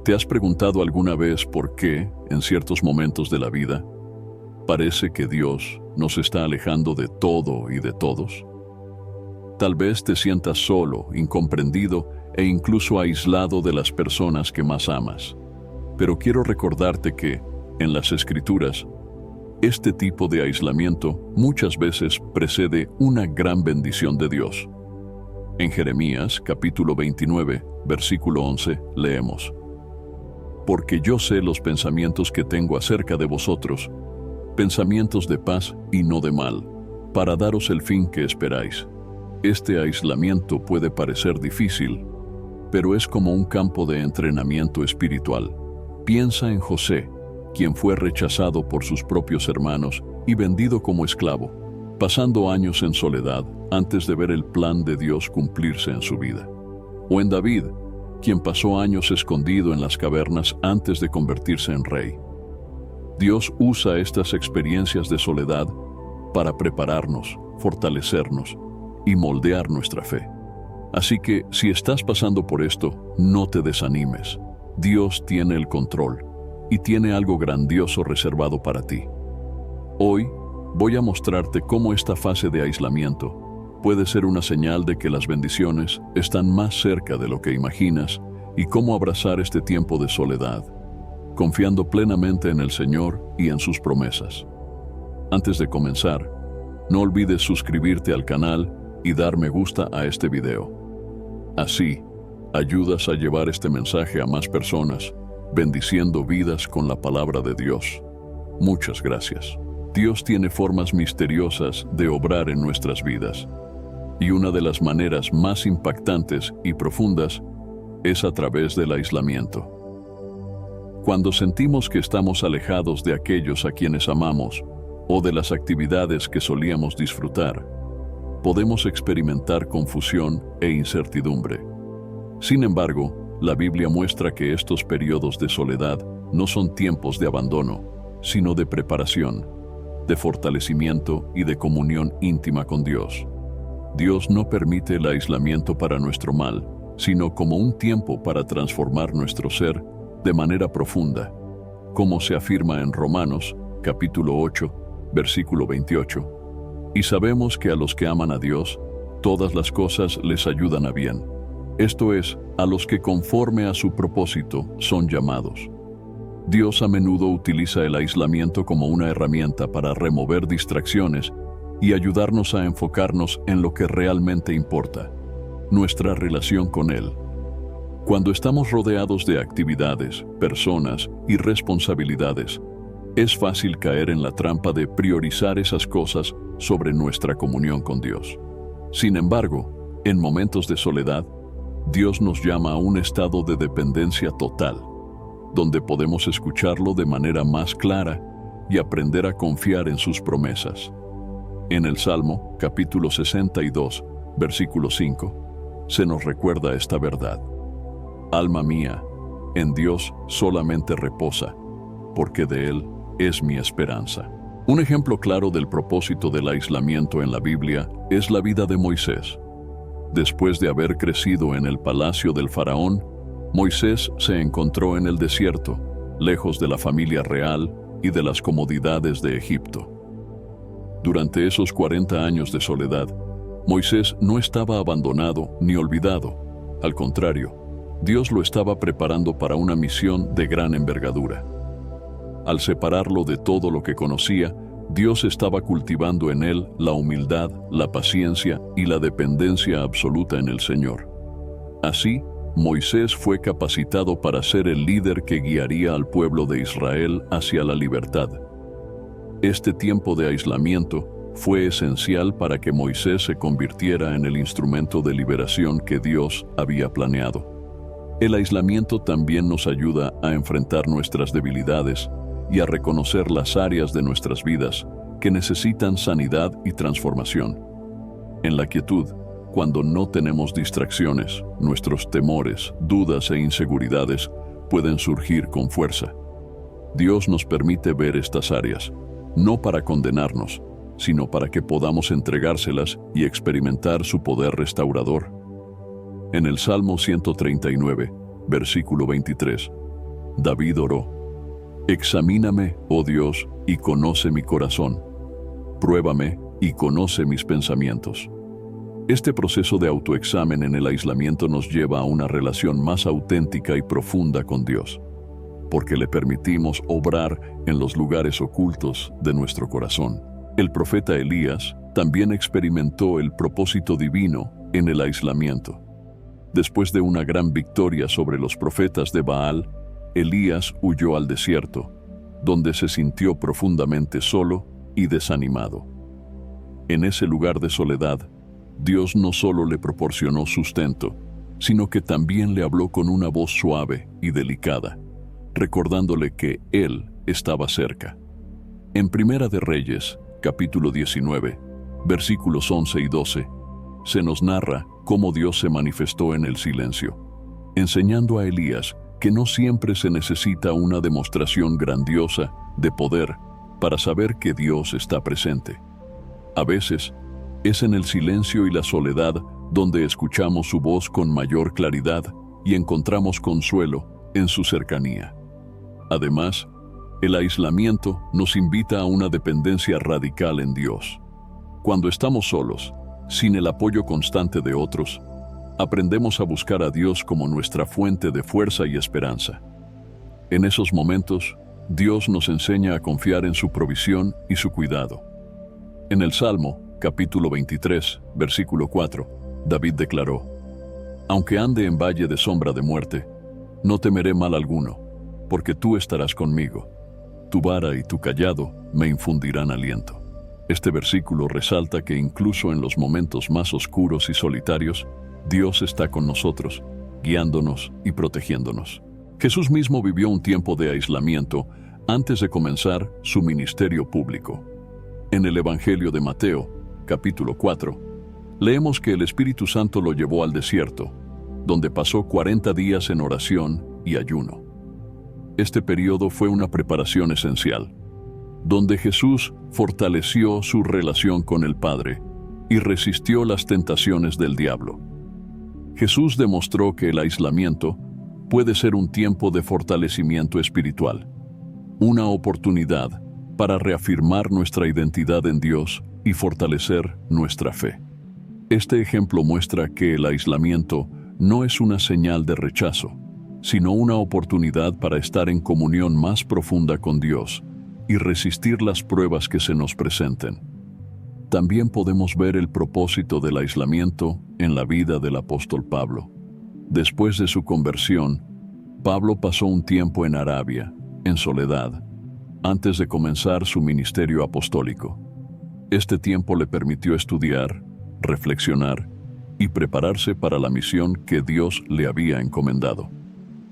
¿Te has preguntado alguna vez por qué, en ciertos momentos de la vida, parece que Dios nos está alejando de todo y de todos? Tal vez te sientas solo, incomprendido e incluso aislado de las personas que más amas. Pero quiero recordarte que, en las Escrituras, este tipo de aislamiento muchas veces precede una gran bendición de Dios. En Jeremías, capítulo 29, versículo 11, leemos: Porque yo sé los pensamientos que tengo acerca de vosotros, pensamientos de paz y no de mal, para daros el fin que esperáis. Este aislamiento puede parecer difícil, pero es como un campo de entrenamiento espiritual. Piensa en José, quien fue rechazado por sus propios hermanos y vendido como esclavo, pasando años en soledad antes de ver el plan de Dios cumplirse en su vida. O en David, quien pasó años escondido en las cavernas antes de convertirse en rey. Dios usa estas experiencias de soledad para prepararnos, fortalecernos y moldear nuestra fe. Así que, si estás pasando por esto, no te desanimes. Dios tiene el control y tiene algo grandioso reservado para ti. Hoy voy a mostrarte cómo esta fase de aislamiento puede ser una señal de que las bendiciones están más cerca de lo que imaginas y cómo abrazar este tiempo de soledad, confiando plenamente en el Señor y en sus promesas. Antes de comenzar, no olvides suscribirte al canal y dar me gusta a este video. Así, ayudas a llevar este mensaje a más personas, bendiciendo vidas con la palabra de Dios. Muchas gracias. Dios tiene formas misteriosas de obrar en nuestras vidas, y una de las maneras más impactantes y profundas es a través del aislamiento. Cuando sentimos que estamos alejados de aquellos a quienes amamos o de las actividades que solíamos disfrutar, podemos experimentar confusión e incertidumbre. Sin embargo, la Biblia muestra que estos periodos de soledad no son tiempos de abandono, sino de preparación, de fortalecimiento y de comunión íntima con Dios. Dios no permite el aislamiento para nuestro mal, sino como un tiempo para transformar nuestro ser de manera profunda, como se afirma en Romanos, capítulo 8, versículo 28. Y sabemos que a los que aman a Dios, todas las cosas les ayudan a bien. Esto es, a los que conforme a su propósito son llamados. Dios a menudo utiliza el aislamiento como una herramienta para remover distracciones y ayudarnos a enfocarnos en lo que realmente importa, nuestra relación con Él. Cuando estamos rodeados de actividades, personas y responsabilidades, es fácil caer en la trampa de priorizar esas cosas sobre nuestra comunión con Dios. Sin embargo, en momentos de soledad, Dios nos llama a un estado de dependencia total, donde podemos escucharlo de manera más clara y aprender a confiar en sus promesas. En el Salmo, capítulo 62, versículo 5, se nos recuerda esta verdad: Alma mía, en Dios solamente reposa, porque de Él es mi esperanza. Un ejemplo claro del propósito del aislamiento en la Biblia es la vida de Moisés. Después de haber crecido en el palacio del faraón, Moisés se encontró en el desierto, lejos de la familia real y de las comodidades de Egipto. Durante esos 40 años de soledad, Moisés no estaba abandonado ni olvidado. Al contrario, Dios lo estaba preparando para una misión de gran envergadura. Al separarlo de todo lo que conocía, Dios estaba cultivando en él la humildad, la paciencia y la dependencia absoluta en el Señor. Así, Moisés fue capacitado para ser el líder que guiaría al pueblo de Israel hacia la libertad. Este tiempo de aislamiento fue esencial para que Moisés se convirtiera en el instrumento de liberación que Dios había planeado. El aislamiento también nos ayuda a enfrentar nuestras debilidades y a reconocer las áreas de nuestras vidas que necesitan sanidad y transformación. En la quietud, cuando no tenemos distracciones, nuestros temores, dudas e inseguridades pueden surgir con fuerza. Dios nos permite ver estas áreas, no para condenarnos, sino para que podamos entregárselas y experimentar su poder restaurador. En el Salmo 139, versículo 23, David oró: Examíname, oh Dios, y conoce mi corazón. Pruébame y conoce mis pensamientos. Este proceso de autoexamen en el aislamiento nos lleva a una relación más auténtica y profunda con Dios, porque le permitimos obrar en los lugares ocultos de nuestro corazón. El profeta Elías también experimentó el propósito divino en el aislamiento. Después de una gran victoria sobre los profetas de Baal, Elías huyó al desierto, donde se sintió profundamente solo y desanimado. En ese lugar de soledad, Dios no solo le proporcionó sustento, sino que también le habló con una voz suave y delicada, recordándole que Él estaba cerca. En Primera de Reyes, capítulo 19, versículos 11 y 12, se nos narra cómo Dios se manifestó en el silencio, enseñando a Elías que no siempre se necesita una demostración grandiosa de poder para saber que Dios está presente. A veces, es en el silencio y la soledad donde escuchamos su voz con mayor claridad y encontramos consuelo en su cercanía. Además, el aislamiento nos invita a una dependencia radical en Dios. Cuando estamos solos, sin el apoyo constante de otros, aprendemos a buscar a Dios como nuestra fuente de fuerza y esperanza. En esos momentos, Dios nos enseña a confiar en su provisión y su cuidado. En el Salmo, capítulo 23, versículo 4, David declaró: Aunque ande en valle de sombra de muerte, no temeré mal alguno, porque tú estarás conmigo. Tu vara y tu cayado me infundirán aliento. Este versículo resalta que incluso en los momentos más oscuros y solitarios, Dios está con nosotros, guiándonos y protegiéndonos. Jesús mismo vivió un tiempo de aislamiento antes de comenzar su ministerio público. En el Evangelio de Mateo, capítulo 4, leemos que el Espíritu Santo lo llevó al desierto, donde pasó 40 días en oración y ayuno. Este periodo fue una preparación esencial, donde Jesús fortaleció su relación con el Padre y resistió las tentaciones del diablo. Jesús demostró que el aislamiento puede ser un tiempo de fortalecimiento espiritual, una oportunidad para reafirmar nuestra identidad en Dios y fortalecer nuestra fe. Este ejemplo muestra que el aislamiento no es una señal de rechazo, sino una oportunidad para estar en comunión más profunda con Dios y resistir las pruebas que se nos presenten. También podemos ver el propósito del aislamiento en la vida del apóstol Pablo. Después de su conversión, Pablo pasó un tiempo en Arabia, en soledad, antes de comenzar su ministerio apostólico. Este tiempo le permitió estudiar, reflexionar y prepararse para la misión que Dios le había encomendado.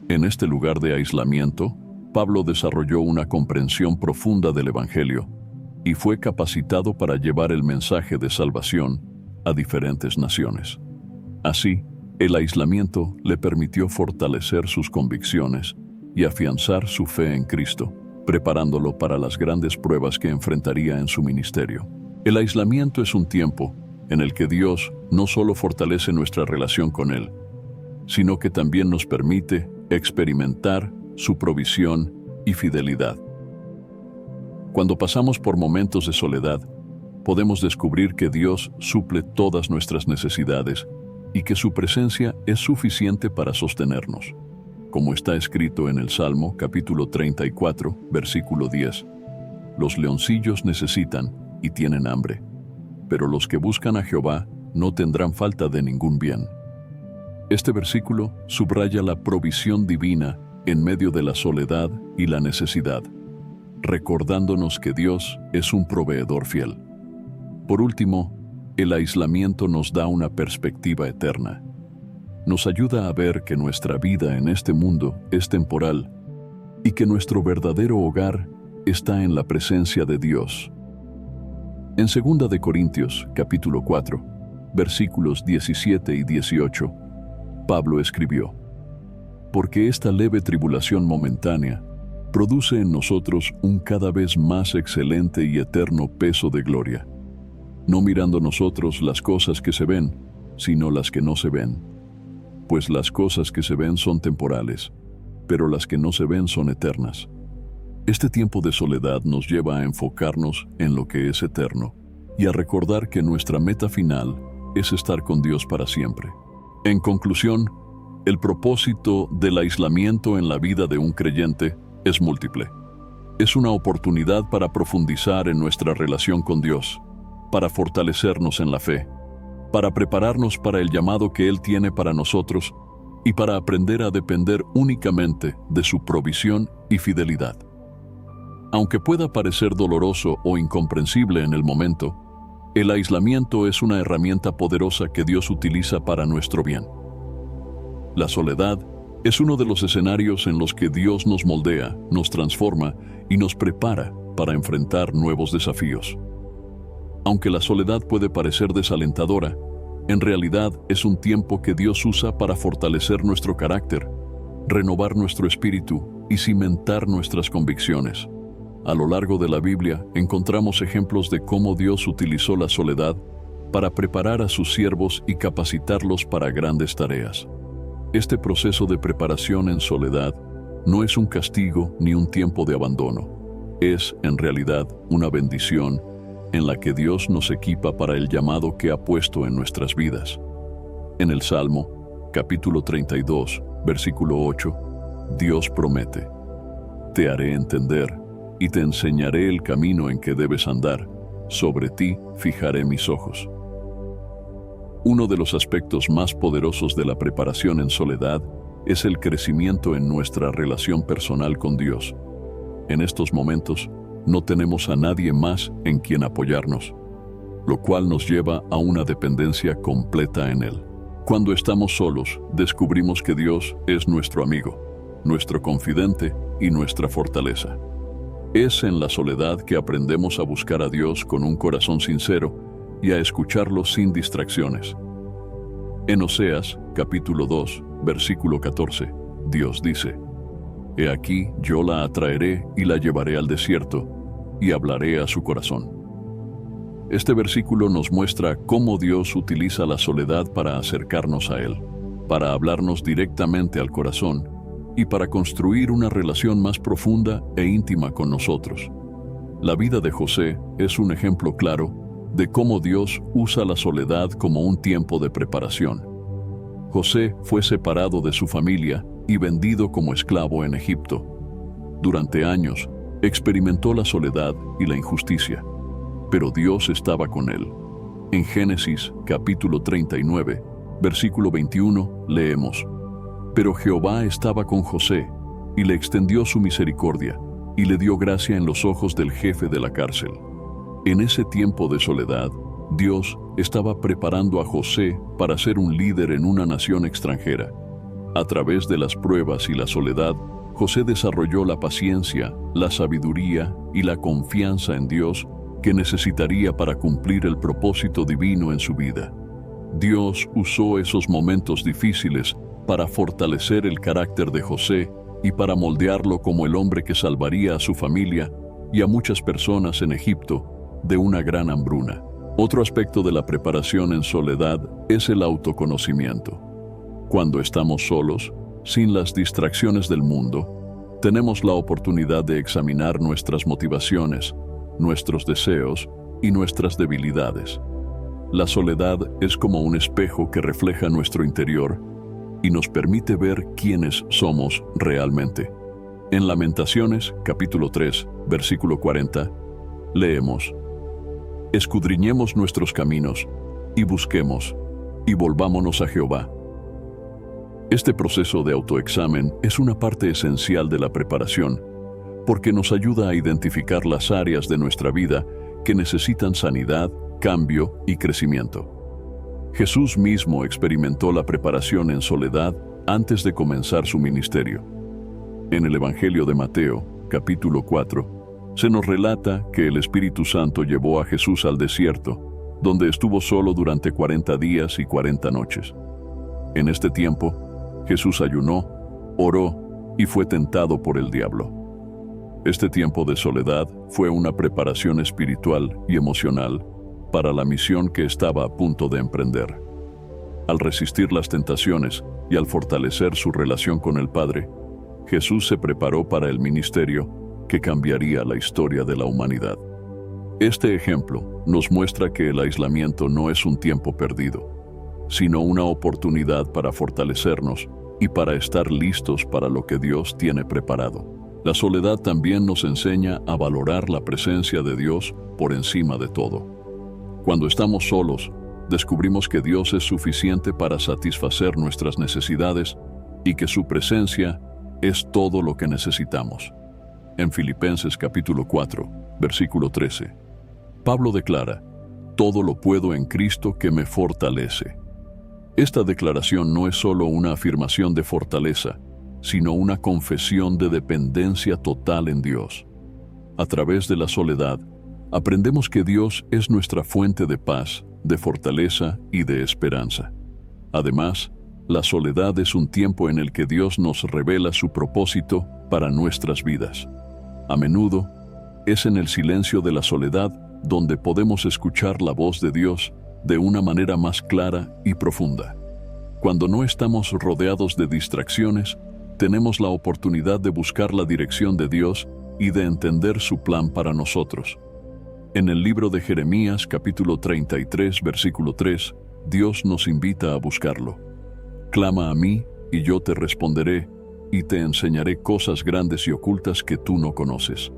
En este lugar de aislamiento, Pablo desarrolló una comprensión profunda del Evangelio y fue capacitado para llevar el mensaje de salvación a diferentes naciones. Así, el aislamiento le permitió fortalecer sus convicciones y afianzar su fe en Cristo, preparándolo para las grandes pruebas que enfrentaría en su ministerio. El aislamiento es un tiempo en el que Dios no solo fortalece nuestra relación con Él, sino que también nos permite experimentar su provisión y fidelidad. Cuando pasamos por momentos de soledad, podemos descubrir que Dios suple todas nuestras necesidades y que su presencia es suficiente para sostenernos. Como está escrito en el Salmo, capítulo 34, versículo 10. Los leoncillos necesitan y tienen hambre, pero los que buscan a Jehová no tendrán falta de ningún bien. Este versículo subraya la provisión divina en medio de la soledad y la necesidad, recordándonos que Dios es un proveedor fiel. Por último, el aislamiento nos da una perspectiva eterna. Nos ayuda a ver que nuestra vida en este mundo es temporal y que nuestro verdadero hogar está en la presencia de Dios. En 2 de Corintios, capítulo 4, versículos 17 y 18, Pablo escribió: Porque esta leve tribulación momentánea produce en nosotros un cada vez más excelente y eterno peso de gloria, no mirando nosotros las cosas que se ven, sino las que no se ven. Pues las cosas que se ven son temporales, pero las que no se ven son eternas. Este tiempo de soledad nos lleva a enfocarnos en lo que es eterno y a recordar que nuestra meta final es estar con Dios para siempre. En conclusión, el propósito del aislamiento en la vida de un creyente es múltiple. Es una oportunidad para profundizar en nuestra relación con Dios, para fortalecernos en la fe, para prepararnos para el llamado que Él tiene para nosotros y para aprender a depender únicamente de su provisión y fidelidad. Aunque pueda parecer doloroso o incomprensible en el momento, el aislamiento es una herramienta poderosa que Dios utiliza para nuestro bien. La soledad es uno de los escenarios en los que Dios nos moldea, nos transforma y nos prepara para enfrentar nuevos desafíos. Aunque la soledad puede parecer desalentadora, en realidad es un tiempo que Dios usa para fortalecer nuestro carácter, renovar nuestro espíritu y cimentar nuestras convicciones. A lo largo de la Biblia encontramos ejemplos de cómo Dios utilizó la soledad para preparar a sus siervos y capacitarlos para grandes tareas. Este proceso de preparación en soledad no es un castigo ni un tiempo de abandono. Es, en realidad, una bendición en la que Dios nos equipa para el llamado que ha puesto en nuestras vidas. En el Salmo, capítulo 32, versículo 8, Dios promete: «Te haré entender y te enseñaré el camino en que debes andar. Sobre ti fijaré mis ojos». Uno de los aspectos más poderosos de la preparación en soledad es el crecimiento en nuestra relación personal con Dios. En estos momentos, no tenemos a nadie más en quien apoyarnos, lo cual nos lleva a una dependencia completa en Él. Cuando estamos solos, descubrimos que Dios es nuestro amigo, nuestro confidente y nuestra fortaleza. Es en la soledad que aprendemos a buscar a Dios con un corazón sincero y a escucharlo sin distracciones. En Oseas, capítulo 2, versículo 14, Dios dice: «He aquí, yo la atraeré y la llevaré al desierto, y hablaré a su corazón». Este versículo nos muestra cómo Dios utiliza la soledad para acercarnos a Él, para hablarnos directamente al corazón y para construir una relación más profunda e íntima con nosotros. La vida de José es un ejemplo claro de cómo Dios usa la soledad como un tiempo de preparación. José fue separado de su familia y vendido como esclavo en Egipto. Durante años, experimentó la soledad y la injusticia, pero Dios estaba con él. En Génesis, capítulo 39, versículo 21, leemos: «Pero Jehová estaba con José, y le extendió su misericordia, y le dio gracia en los ojos del jefe de la cárcel». En ese tiempo de soledad, Dios estaba preparando a José para ser un líder en una nación extranjera. A través de las pruebas y la soledad, José desarrolló la paciencia, la sabiduría y la confianza en Dios que necesitaría para cumplir el propósito divino en su vida. Dios usó esos momentos difíciles para fortalecer el carácter de José y para moldearlo como el hombre que salvaría a su familia y a muchas personas en Egipto de una gran hambruna. Otro aspecto de la preparación en soledad es el autoconocimiento. Cuando estamos solos, sin las distracciones del mundo, tenemos la oportunidad de examinar nuestras motivaciones, nuestros deseos y nuestras debilidades. La soledad es como un espejo que refleja nuestro interior y nos permite ver quiénes somos realmente. En Lamentaciones, capítulo 3, versículo 40, leemos: «Escudriñemos nuestros caminos y busquemos, y volvámonos a Jehová». Este proceso de autoexamen es una parte esencial de la preparación, porque nos ayuda a identificar las áreas de nuestra vida que necesitan sanidad, cambio y crecimiento. Jesús mismo experimentó la preparación en soledad antes de comenzar su ministerio. En el Evangelio de Mateo, capítulo 4, se nos relata que el Espíritu Santo llevó a Jesús al desierto, donde estuvo solo durante 40 días y 40 noches. En este tiempo, Jesús ayunó, oró y fue tentado por el diablo. Este tiempo de soledad fue una preparación espiritual y emocional para la misión que estaba a punto de emprender. Al resistir las tentaciones y al fortalecer su relación con el Padre, Jesús se preparó para el ministerio que cambiaría la historia de la humanidad. Este ejemplo nos muestra que el aislamiento no es un tiempo perdido, sino una oportunidad para fortalecernos y para estar listos para lo que Dios tiene preparado. La soledad también nos enseña a valorar la presencia de Dios por encima de todo. Cuando estamos solos, descubrimos que Dios es suficiente para satisfacer nuestras necesidades y que su presencia es todo lo que necesitamos. En Filipenses capítulo 4, versículo 13, Pablo declara: «Todo lo puedo en Cristo que me fortalece». Esta declaración no es solo una afirmación de fortaleza, sino una confesión de dependencia total en Dios. A través de la soledad, aprendemos que Dios es nuestra fuente de paz, de fortaleza y de esperanza. Además, la soledad es un tiempo en el que Dios nos revela su propósito para nuestras vidas. A menudo, es en el silencio de la soledad donde podemos escuchar la voz de Dios de una manera más clara y profunda. Cuando no estamos rodeados de distracciones, tenemos la oportunidad de buscar la dirección de Dios y de entender su plan para nosotros. En el libro de Jeremías, capítulo 33, versículo 3, Dios nos invita a buscarlo. «Clama a mí, y yo te responderé, y te enseñaré cosas grandes y ocultas que tú no conoces».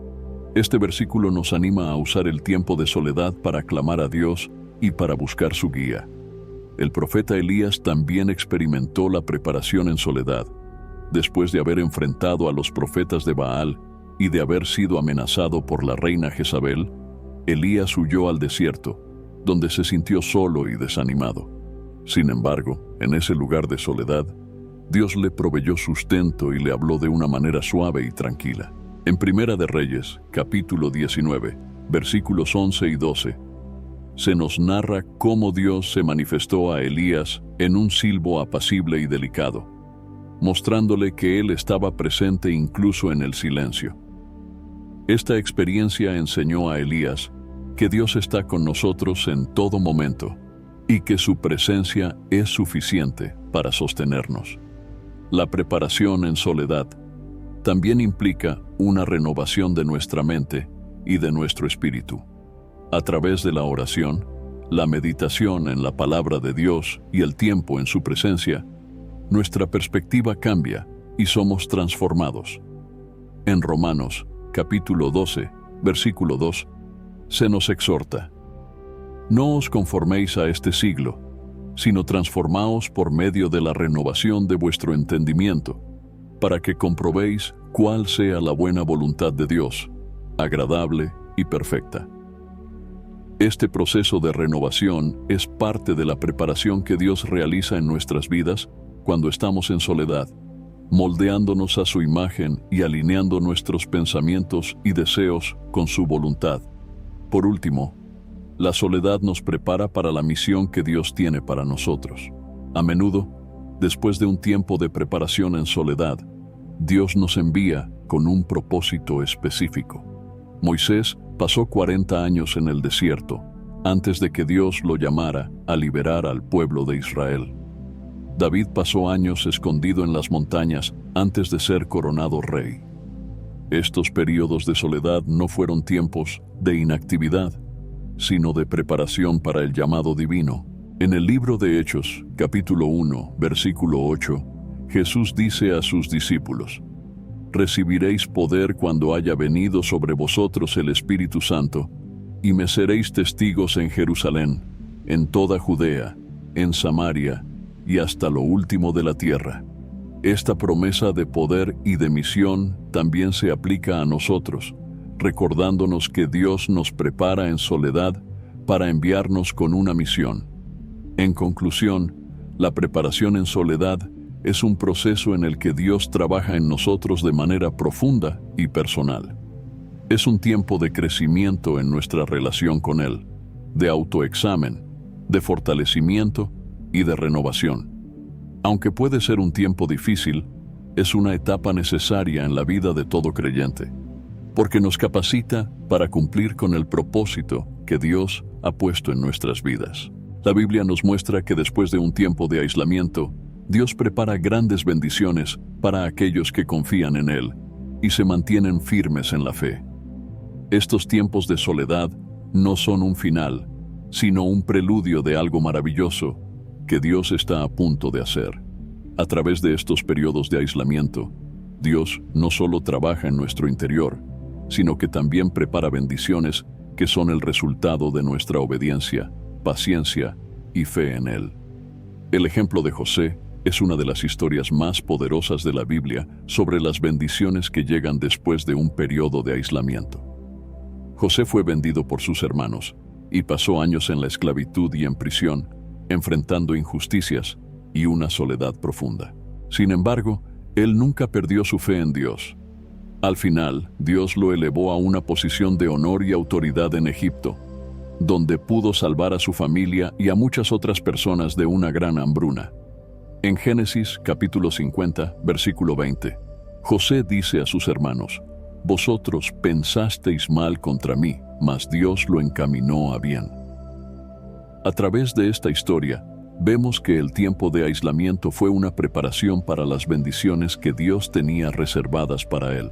Este versículo nos anima a usar el tiempo de soledad para clamar a Dios y para buscar su guía. El profeta Elías también experimentó la preparación en soledad. Después de haber enfrentado a los profetas de Baal y de haber sido amenazado por la reina Jezabel, Elías huyó al desierto, donde se sintió solo y desanimado. Sin embargo, en ese lugar de soledad, Dios le proveyó sustento y le habló de una manera suave y tranquila. En Primera de Reyes, capítulo 19, versículos 11 y 12, se nos narra cómo Dios se manifestó a Elías en un silbo apacible y delicado, mostrándole que Él estaba presente incluso en el silencio. Esta experiencia enseñó a Elías que Dios está con nosotros en todo momento y que su presencia es suficiente para sostenernos. La preparación en soledad también implica una renovación de nuestra mente y de nuestro espíritu. A través de la oración, la meditación en la palabra de Dios y el tiempo en su presencia, nuestra perspectiva cambia y somos transformados. En Romanos, capítulo 12, versículo 2, se nos exhorta: «No os conforméis a este siglo, sino transformaos por medio de la renovación de vuestro entendimiento, para que comprobéis cuál sea la buena voluntad de Dios, agradable y perfecta». Este proceso de renovación es parte de la preparación que Dios realiza en nuestras vidas cuando estamos en soledad, moldeándonos a su imagen y alineando nuestros pensamientos y deseos con su voluntad. Por último, la soledad nos prepara para la misión que Dios tiene para nosotros. A menudo, después de un tiempo de preparación en soledad, Dios nos envía con un propósito específico. Moisés pasó 40 años en el desierto antes de que Dios lo llamara a liberar al pueblo de Israel. David pasó años escondido en las montañas antes de ser coronado rey. Estos períodos de soledad no fueron tiempos de inactividad, sino de preparación para el llamado divino. En el libro de Hechos, capítulo 1, versículo 8, Jesús dice a sus discípulos: «Recibiréis poder cuando haya venido sobre vosotros el Espíritu Santo, y me seréis testigos en Jerusalén, en toda Judea, en Samaria y hasta lo último de la tierra». Esta promesa de poder y de misión también se aplica a nosotros, recordándonos que Dios nos prepara en soledad para enviarnos con una misión. En conclusión, la preparación en soledad es un proceso en el que Dios trabaja en nosotros de manera profunda y personal. Es un tiempo de crecimiento en nuestra relación con Él, de autoexamen, de fortalecimiento y de renovación. Aunque puede ser un tiempo difícil, es una etapa necesaria en la vida de todo creyente, porque nos capacita para cumplir con el propósito que Dios ha puesto en nuestras vidas. La Biblia nos muestra que después de un tiempo de aislamiento, Dios prepara grandes bendiciones para aquellos que confían en Él y se mantienen firmes en la fe. Estos tiempos de soledad no son un final, sino un preludio de algo maravilloso que Dios está a punto de hacer. A través de estos periodos de aislamiento, Dios no solo trabaja en nuestro interior, sino que también prepara bendiciones que son el resultado de nuestra obediencia, paciencia y fe en Él. El ejemplo de José es una de las historias más poderosas de la Biblia sobre las bendiciones que llegan después de un periodo de aislamiento. José fue vendido por sus hermanos y pasó años en la esclavitud y en prisión, enfrentando injusticias y una soledad profunda. Sin embargo, él nunca perdió su fe en Dios. Al final, Dios lo elevó a una posición de honor y autoridad en Egipto, donde pudo salvar a su familia y a muchas otras personas de una gran hambruna. En Génesis capítulo 50, versículo 20, José dice a sus hermanos: «Vosotros pensasteis mal contra mí, mas Dios lo encaminó a bien». A través de esta historia, vemos que el tiempo de aislamiento fue una preparación para las bendiciones que Dios tenía reservadas para él.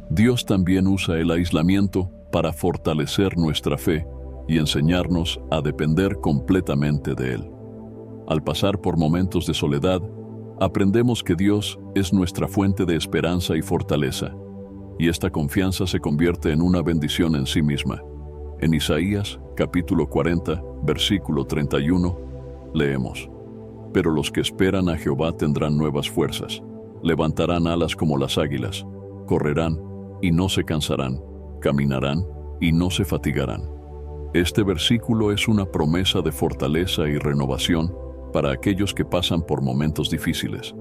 Dios también usa el aislamiento para fortalecer nuestra fe y enseñarnos a depender completamente de Él. Al pasar por momentos de soledad, aprendemos que Dios es nuestra fuente de esperanza y fortaleza, y esta confianza se convierte en una bendición en sí misma. En Isaías, capítulo 40, versículo 31, leemos: «Pero los que esperan a Jehová tendrán nuevas fuerzas, levantarán alas como las águilas, correrán y no se cansarán, caminarán y no se fatigarán». Este versículo es una promesa de fortaleza y renovación para aquellos que pasan por momentos difíciles,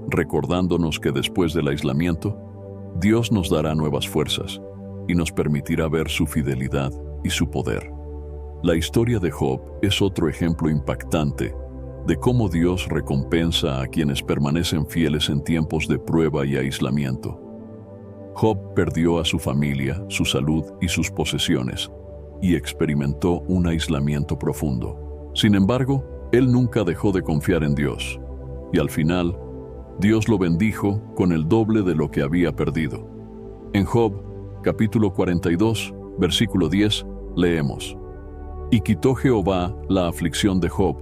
recordándonos que después del aislamiento, Dios nos dará nuevas fuerzas y nos permitirá ver su fidelidad y su poder. La historia de Job es otro ejemplo impactante de cómo Dios recompensa a quienes permanecen fieles en tiempos de prueba y aislamiento. Job perdió a su familia, su salud y sus posesiones, y experimentó un aislamiento profundo. Sin embargo, él nunca dejó de confiar en Dios, y al final, Dios lo bendijo con el doble de lo que había perdido. En Job, capítulo 42, versículo 10, leemos: «Y quitó Jehová la aflicción de Job,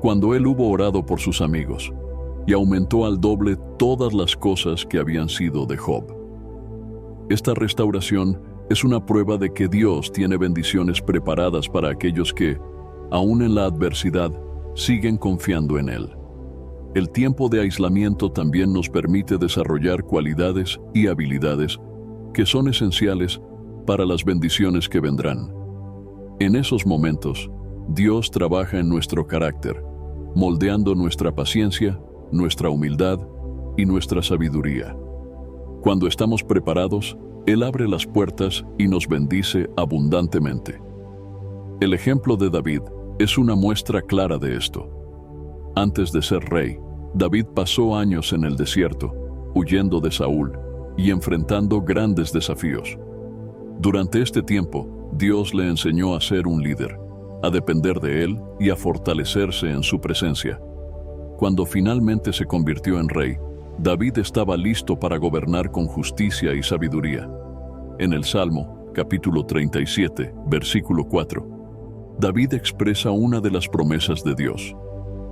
cuando él hubo orado por sus amigos, y aumentó al doble todas las cosas que habían sido de Job». Esta restauración es una prueba de que Dios tiene bendiciones preparadas para aquellos que, aún en la adversidad, siguen confiando en Él. El tiempo de aislamiento también nos permite desarrollar cualidades y habilidades que son esenciales para las bendiciones que vendrán. En esos momentos, Dios trabaja en nuestro carácter, moldeando nuestra paciencia, nuestra humildad y nuestra sabiduría. Cuando estamos preparados, Él abre las puertas y nos bendice abundantemente. El ejemplo de David es una muestra clara de esto. Antes de ser rey, David pasó años en el desierto, huyendo de Saúl y enfrentando grandes desafíos. Durante este tiempo, Dios le enseñó a ser un líder, a depender de Él y a fortalecerse en su presencia. Cuando finalmente se convirtió en rey, David estaba listo para gobernar con justicia y sabiduría. En el Salmo, capítulo 37, versículo 4, David expresa una de las promesas de Dios: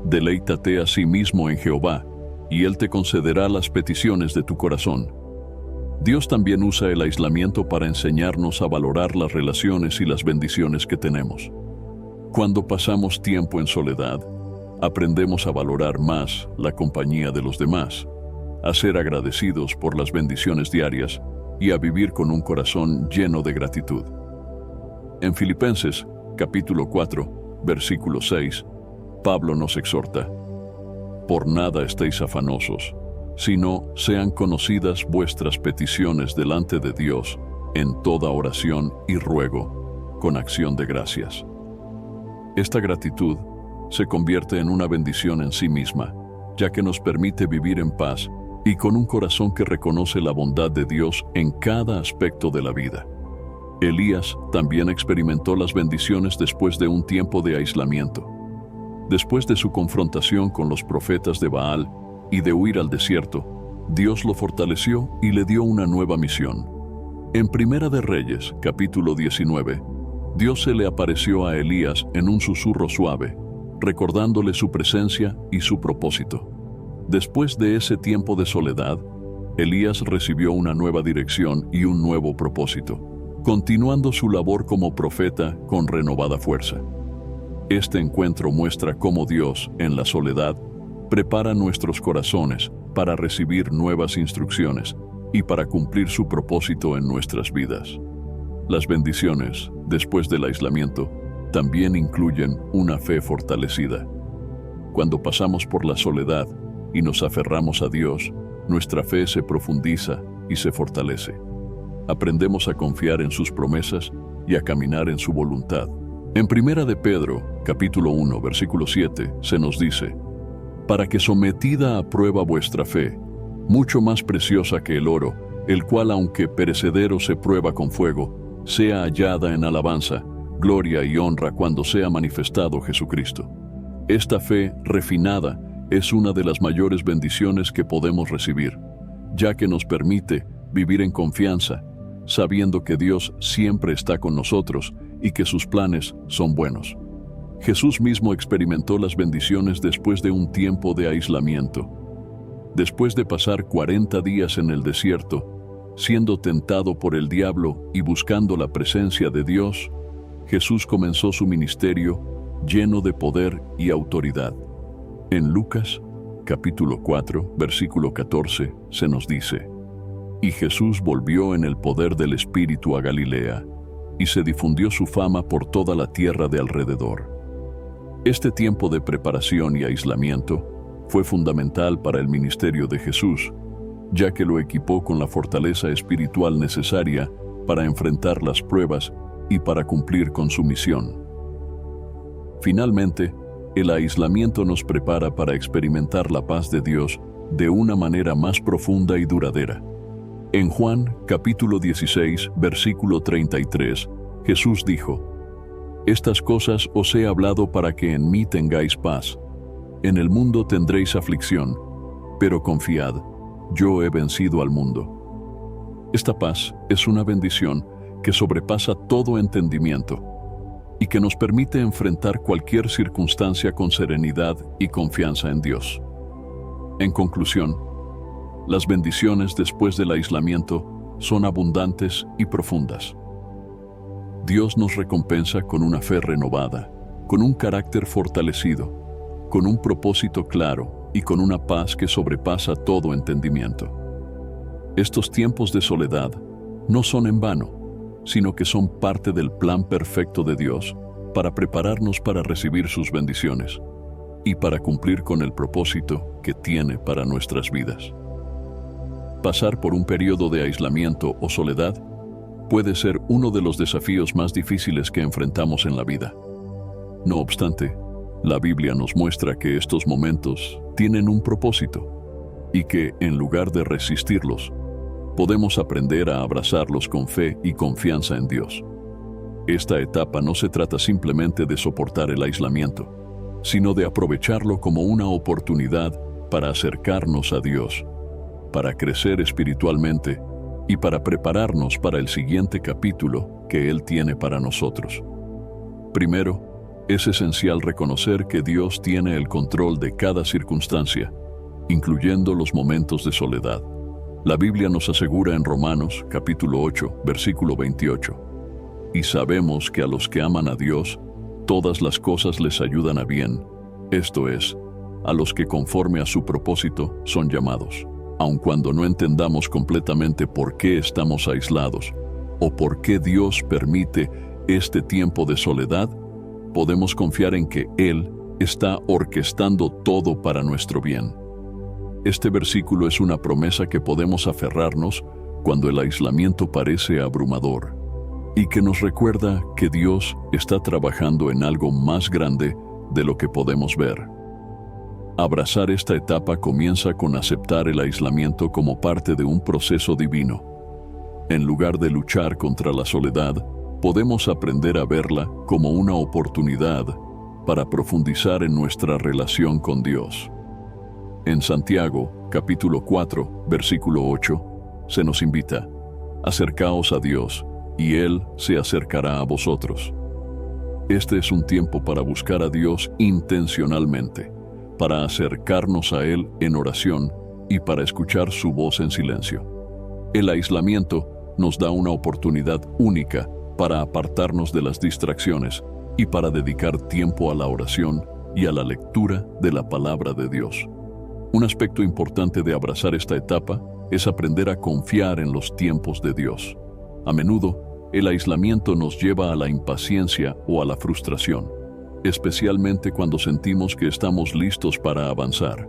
«Deleítate a sí mismo en Jehová, y Él te concederá las peticiones de tu corazón». Dios también usa el aislamiento para enseñarnos a valorar las relaciones y las bendiciones que tenemos. Cuando pasamos tiempo en soledad, aprendemos a valorar más la compañía de los demás, a ser agradecidos por las bendiciones diarias y a vivir con un corazón lleno de gratitud. En Filipenses, capítulo 4, versículo 6, Pablo nos exhorta: «Por nada estéis afanosos, sino sean conocidas vuestras peticiones delante de Dios en toda oración y ruego, con acción de gracias». Esta gratitud se convierte en una bendición en sí misma, ya que nos permite vivir en paz y con un corazón que reconoce la bondad de Dios en cada aspecto de la vida. Elías también experimentó las bendiciones después de un tiempo de aislamiento. Después de su confrontación con los profetas de Baal y de huir al desierto, Dios lo fortaleció y le dio una nueva misión. En Primera de Reyes, capítulo 19, Dios se le apareció a Elías en un susurro suave, recordándole su presencia y su propósito. Después de ese tiempo de soledad, Elías recibió una nueva dirección y un nuevo propósito, continuando su labor como profeta con renovada fuerza. Este encuentro muestra cómo Dios, en la soledad, prepara nuestros corazones para recibir nuevas instrucciones y para cumplir su propósito en nuestras vidas. Las bendiciones, después del aislamiento, también incluyen una fe fortalecida. Cuando pasamos por la soledad y nos aferramos a Dios, nuestra fe se profundiza y se fortalece. Aprendemos a confiar en sus promesas y a caminar en su voluntad. En Primera de Pedro, capítulo 1, versículo 7, se nos dice: para que sometida a prueba vuestra fe, mucho más preciosa que el oro, el cual aunque perecedero se prueba con fuego, sea hallada en alabanza, gloria y honra cuando sea manifestado Jesucristo. Esta fe refinada es una de las mayores bendiciones que podemos recibir, ya que nos permite vivir en confianza, sabiendo que Dios siempre está con nosotros y que sus planes son buenos. Jesús mismo experimentó las bendiciones después de un tiempo de aislamiento. Después de pasar 40 días en el desierto, siendo tentado por el diablo y buscando la presencia de Dios, Jesús comenzó su ministerio lleno de poder y autoridad. En Lucas, capítulo 4, versículo 14, se nos dice: y Jesús volvió en el poder del Espíritu a Galilea, y se difundió su fama por toda la tierra de alrededor. Este tiempo de preparación y aislamiento fue fundamental para el ministerio de Jesús, ya que lo equipó con la fortaleza espiritual necesaria para enfrentar las pruebas y para cumplir con su misión. Finalmente, el aislamiento nos prepara para experimentar la paz de Dios de una manera más profunda y duradera. En Juan, capítulo 16, versículo 33, Jesús dijo: estas cosas os he hablado para que en mí tengáis paz. En el mundo tendréis aflicción, pero confiad, yo he vencido al mundo. Esta paz es una bendición que sobrepasa todo entendimiento y que nos permite enfrentar cualquier circunstancia con serenidad y confianza en Dios. En conclusión, las bendiciones después del aislamiento son abundantes y profundas. Dios nos recompensa con una fe renovada, con un carácter fortalecido, con un propósito claro y con una paz que sobrepasa todo entendimiento. Estos tiempos de soledad no son en vano, sino que son parte del plan perfecto de Dios para prepararnos para recibir sus bendiciones y para cumplir con el propósito que tiene para nuestras vidas. Pasar por un periodo de aislamiento o soledad puede ser uno de los desafíos más difíciles que enfrentamos en la vida. No obstante, la Biblia nos muestra que estos momentos tienen un propósito y que, en lugar de resistirlos, podemos aprender a abrazarlos con fe y confianza en Dios. Esta etapa no se trata simplemente de soportar el aislamiento, sino de aprovecharlo como una oportunidad para acercarnos a Dios, para crecer espiritualmente y para prepararnos para el siguiente capítulo que Él tiene para nosotros. Primero, es esencial reconocer que Dios tiene el control de cada circunstancia, incluyendo los momentos de soledad. La Biblia nos asegura en Romanos, capítulo 8, versículo 28, y sabemos que a los que aman a Dios, todas las cosas les ayudan a bien, esto es, a los que conforme a su propósito son llamados. Aun cuando no entendamos completamente por qué estamos aislados o por qué Dios permite este tiempo de soledad, podemos confiar en que Él está orquestando todo para nuestro bien. Este versículo es una promesa que podemos aferrarnos cuando el aislamiento parece abrumador y que nos recuerda que Dios está trabajando en algo más grande de lo que podemos ver. Abrazar esta etapa comienza con aceptar el aislamiento como parte de un proceso divino. En lugar de luchar contra la soledad, podemos aprender a verla como una oportunidad para profundizar en nuestra relación con Dios. En Santiago, capítulo 4, versículo 8, se nos invita: acercaos a Dios, y Él se acercará a vosotros. Este es un tiempo para buscar a Dios intencionalmente, para acercarnos a Él en oración y para escuchar su voz en silencio. El aislamiento nos da una oportunidad única para apartarnos de las distracciones y para dedicar tiempo a la oración y a la lectura de la palabra de Dios. Un aspecto importante de abrazar esta etapa es aprender a confiar en los tiempos de Dios. A menudo, el aislamiento nos lleva a la impaciencia o a la frustración, especialmente cuando sentimos que estamos listos para avanzar.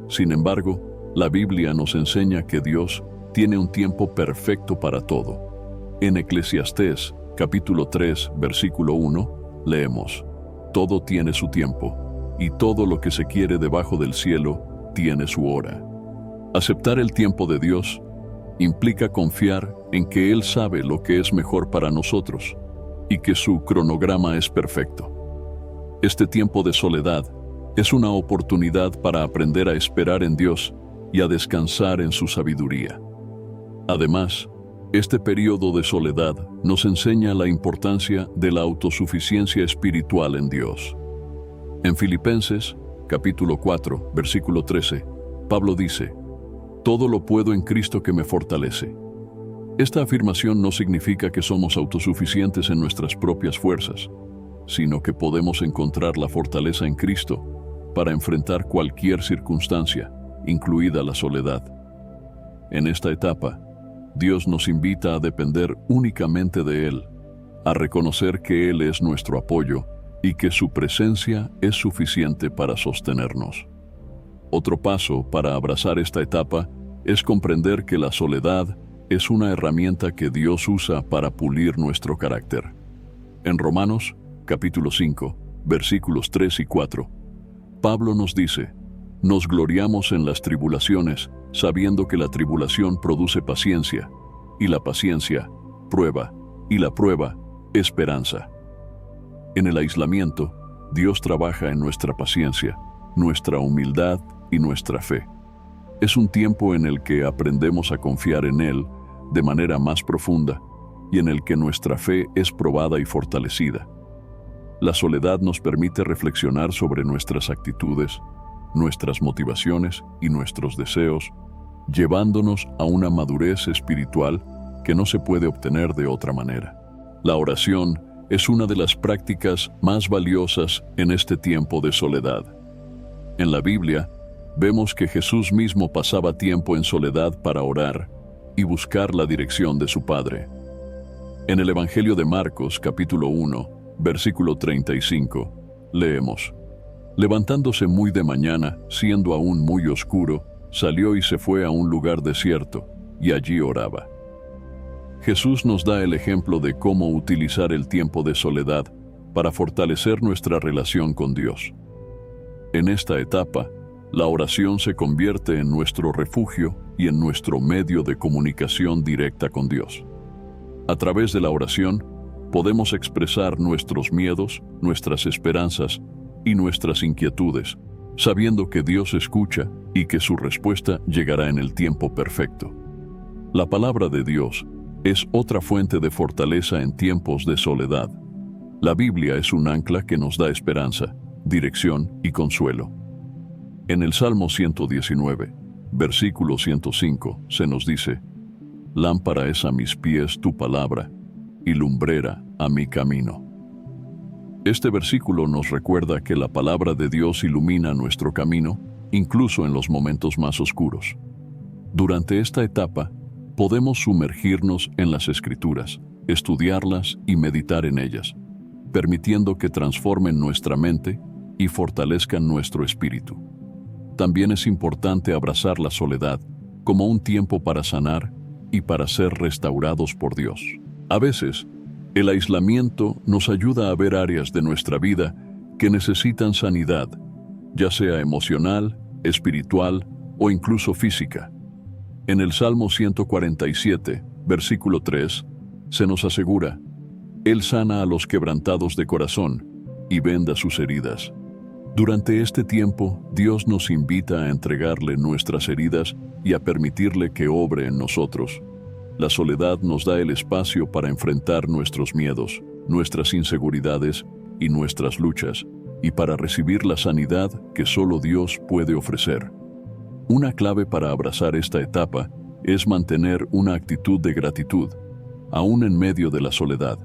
Sin embargo, la Biblia nos enseña que Dios tiene un tiempo perfecto para todo. En Eclesiastés, capítulo 3, versículo 1, leemos: todo tiene su tiempo, y todo lo que se quiere debajo del cielo tiene su hora. Aceptar el tiempo de Dios implica confiar en que Él sabe lo que es mejor para nosotros y que su cronograma es perfecto. Este tiempo de soledad es una oportunidad para aprender a esperar en Dios y a descansar en su sabiduría. Además, este periodo de soledad nos enseña la importancia de la autosuficiencia espiritual en Dios. En Filipenses, capítulo 4, versículo 13, Pablo dice: todo lo puedo en Cristo que me fortalece. Esta afirmación no significa que somos autosuficientes en nuestras propias fuerzas, sino que podemos encontrar la fortaleza en Cristo para enfrentar cualquier circunstancia, incluida la soledad. En esta etapa, Dios nos invita a depender únicamente de Él, a reconocer que Él es nuestro apoyo y que su presencia es suficiente para sostenernos. Otro paso para abrazar esta etapa es comprender que la soledad es una herramienta que Dios usa para pulir nuestro carácter. En Romanos, capítulo 5, versículos 3 y 4, Pablo nos dice: nos gloriamos en las tribulaciones, sabiendo que la tribulación produce paciencia, y la paciencia, prueba, y la prueba, esperanza. En el aislamiento, Dios trabaja en nuestra paciencia, nuestra humildad y nuestra fe. Es un tiempo en el que aprendemos a confiar en Él de manera más profunda y en el que nuestra fe es probada y fortalecida. La soledad nos permite reflexionar sobre nuestras actitudes, nuestras motivaciones y nuestros deseos, llevándonos a una madurez espiritual que no se puede obtener de otra manera. La oración es una de las prácticas más valiosas en este tiempo de soledad. En la Biblia, vemos que Jesús mismo pasaba tiempo en soledad para orar y buscar la dirección de su Padre. En el Evangelio de Marcos, capítulo 1, versículo 35, leemos: levantándose muy de mañana, siendo aún muy oscuro, salió y se fue a un lugar desierto, y allí oraba. Jesús nos da el ejemplo de cómo utilizar el tiempo de soledad para fortalecer nuestra relación con Dios. En esta etapa, la oración se convierte en nuestro refugio y en nuestro medio de comunicación directa con Dios. A través de la oración, podemos expresar nuestros miedos, nuestras esperanzas y nuestras inquietudes, sabiendo que Dios escucha y que su respuesta llegará en el tiempo perfecto. La palabra de Dios es otra fuente de fortaleza en tiempos de soledad. La Biblia es un ancla que nos da esperanza, dirección y consuelo. En el Salmo 119, versículo 105, se nos dice: lámpara es a mis pies tu palabra, y lumbrera a mi camino. Este versículo nos recuerda que la palabra de Dios ilumina nuestro camino, incluso en los momentos más oscuros. Durante esta etapa, podemos sumergirnos en las Escrituras, estudiarlas y meditar en ellas, permitiendo que transformen nuestra mente y fortalezcan nuestro espíritu. También es importante abrazar la soledad como un tiempo para sanar y para ser restaurados por Dios. A veces, el aislamiento nos ayuda a ver áreas de nuestra vida que necesitan sanidad, ya sea emocional, espiritual o incluso física. En el Salmo 147, versículo 3, se nos asegura: Él sana a los quebrantados de corazón y venda sus heridas. Durante este tiempo, Dios nos invita a entregarle nuestras heridas y a permitirle que obre en nosotros. La soledad nos da el espacio para enfrentar nuestros miedos, nuestras inseguridades y nuestras luchas, y para recibir la sanidad que solo Dios puede ofrecer. Una clave para abrazar esta etapa es mantener una actitud de gratitud, aún en medio de la soledad.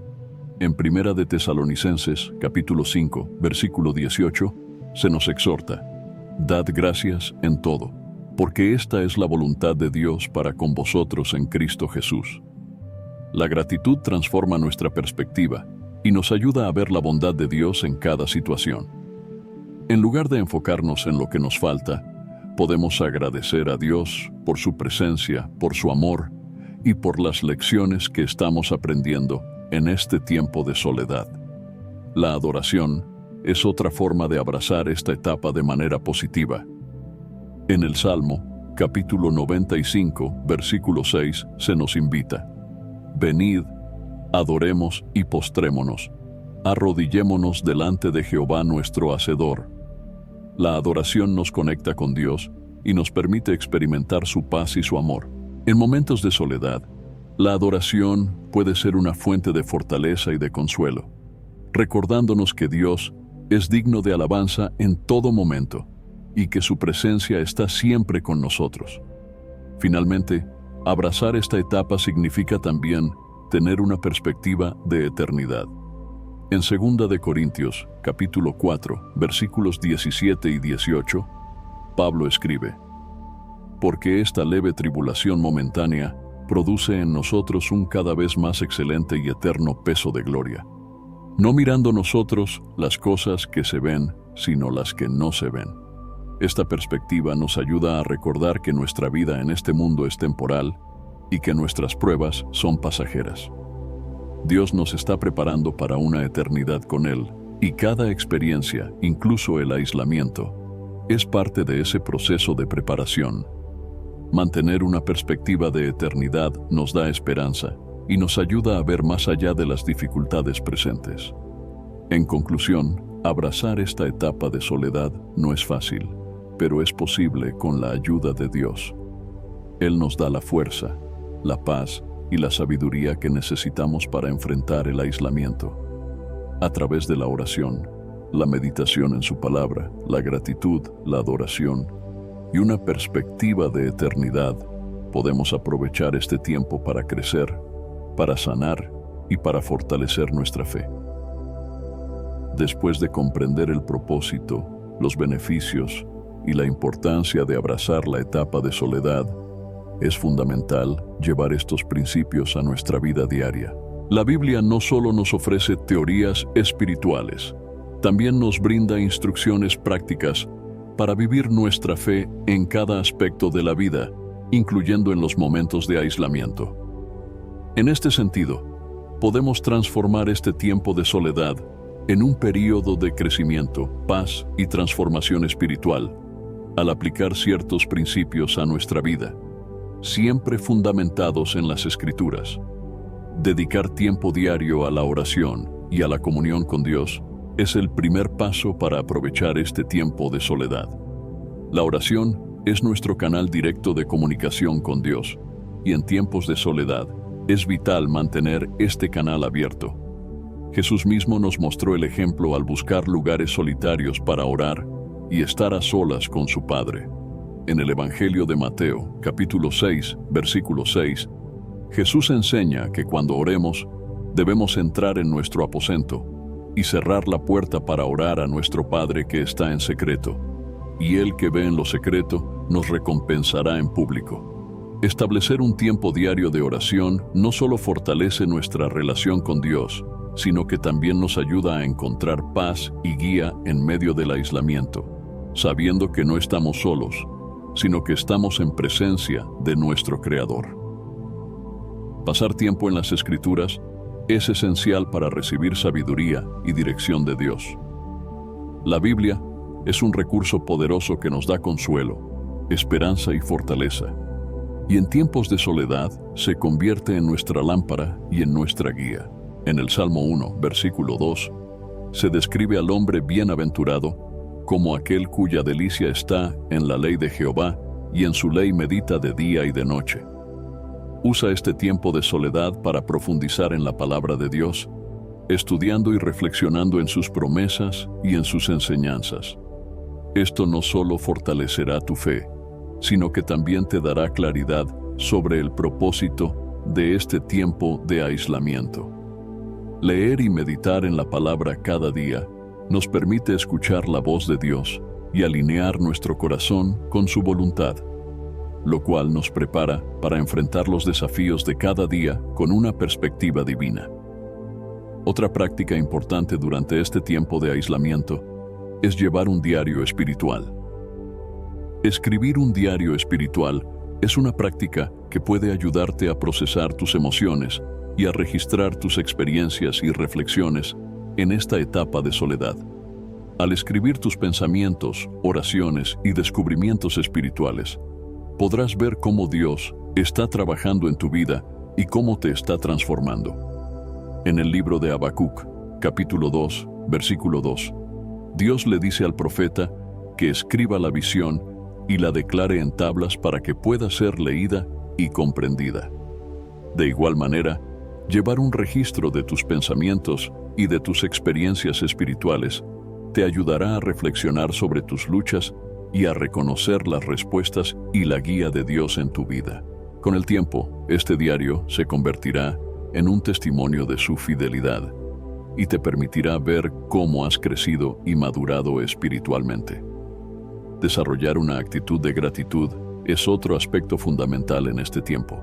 En 1 de Tesalonicenses, capítulo 5, versículo 18, se nos exhorta: «Dad gracias en todo, porque esta es la voluntad de Dios para con vosotros en Cristo Jesús». La gratitud transforma nuestra perspectiva y nos ayuda a ver la bondad de Dios en cada situación. En lugar de enfocarnos en lo que nos falta, podemos agradecer a Dios por su presencia, por su amor y por las lecciones que estamos aprendiendo en este tiempo de soledad. La adoración es otra forma de abrazar esta etapa de manera positiva. En el Salmo, capítulo 95, versículo 6, se nos invita: «Venid, adoremos y postrémonos, arrodillémonos delante de Jehová nuestro Hacedor». La adoración nos conecta con Dios y nos permite experimentar su paz y su amor. En momentos de soledad, la adoración puede ser una fuente de fortaleza y de consuelo, recordándonos que Dios es digno de alabanza en todo momento y que su presencia está siempre con nosotros. Finalmente, abrazar esta etapa significa también tener una perspectiva de eternidad. En 2 de Corintios, capítulo 4, versículos 17 y 18, Pablo escribe: «Porque esta leve tribulación momentánea produce en nosotros un cada vez más excelente y eterno peso de gloria, no mirando nosotros las cosas que se ven, sino las que no se ven». Esta perspectiva nos ayuda a recordar que nuestra vida en este mundo es temporal y que nuestras pruebas son pasajeras. Dios nos está preparando para una eternidad con Él, y cada experiencia, incluso el aislamiento, es parte de ese proceso de preparación. Mantener una perspectiva de eternidad nos da esperanza y nos ayuda a ver más allá de las dificultades presentes. En conclusión, abrazar esta etapa de soledad no es fácil, pero es posible con la ayuda de Dios. Él nos da la fuerza, la paz y la sabiduría que necesitamos para enfrentar el aislamiento. A través de la oración, la meditación en su palabra, la gratitud, la adoración y una perspectiva de eternidad, podemos aprovechar este tiempo para crecer, para sanar y para fortalecer nuestra fe. Después de comprender el propósito, los beneficios y la importancia de abrazar la etapa de soledad, es fundamental llevar estos principios a nuestra vida diaria. La Biblia no solo nos ofrece teorías espirituales, también nos brinda instrucciones prácticas para vivir nuestra fe en cada aspecto de la vida, incluyendo en los momentos de aislamiento. En este sentido, podemos transformar este tiempo de soledad en un período de crecimiento, paz y transformación espiritual, al aplicar ciertos principios a nuestra vida, siempre fundamentados en las Escrituras. Dedicar tiempo diario a la oración y a la comunión con Dios es el primer paso para aprovechar este tiempo de soledad. La oración es nuestro canal directo de comunicación con Dios, y en tiempos de soledad es vital mantener este canal abierto. Jesús mismo nos mostró el ejemplo al buscar lugares solitarios para orar y estar a solas con su Padre. En el Evangelio de Mateo, capítulo 6, versículo 6, Jesús enseña que cuando oremos, debemos entrar en nuestro aposento y cerrar la puerta para orar a nuestro Padre que está en secreto, y Él que ve en lo secreto nos recompensará en público. Establecer un tiempo diario de oración no solo fortalece nuestra relación con Dios, sino que también nos ayuda a encontrar paz y guía en medio del aislamiento, sabiendo que no estamos solos, sino que estamos en presencia de nuestro Creador. Pasar tiempo en las Escrituras es esencial para recibir sabiduría y dirección de Dios. La Biblia es un recurso poderoso que nos da consuelo, esperanza y fortaleza, y en tiempos de soledad se convierte en nuestra lámpara y en nuestra guía. En el Salmo 1, versículo 2, se describe al hombre bienaventurado como aquel cuya delicia está en la ley de Jehová y en su ley medita de día y de noche. Usa este tiempo de soledad para profundizar en la palabra de Dios, estudiando y reflexionando en sus promesas y en sus enseñanzas. Esto no solo fortalecerá tu fe, sino que también te dará claridad sobre el propósito de este tiempo de aislamiento. Leer y meditar en la palabra cada día nos permite escuchar la voz de Dios y alinear nuestro corazón con su voluntad, lo cual nos prepara para enfrentar los desafíos de cada día con una perspectiva divina. Otra práctica importante durante este tiempo de aislamiento es llevar un diario espiritual. Escribir un diario espiritual es una práctica que puede ayudarte a procesar tus emociones y a registrar tus experiencias y reflexiones en esta etapa de soledad. Al escribir tus pensamientos, oraciones y descubrimientos espirituales, podrás ver cómo Dios está trabajando en tu vida y cómo te está transformando. En el libro de Habacuc, capítulo 2, versículo 2, Dios le dice al profeta que escriba la visión y la declare en tablas para que pueda ser leída y comprendida. De igual manera, llevar un registro de tus pensamientos y de tus experiencias espirituales te ayudará a reflexionar sobre tus luchas y a reconocer las respuestas y la guía de Dios en tu vida. Con el tiempo, este diario se convertirá en un testimonio de su fidelidad y te permitirá ver cómo has crecido y madurado espiritualmente. Desarrollar una actitud de gratitud es otro aspecto fundamental en este tiempo.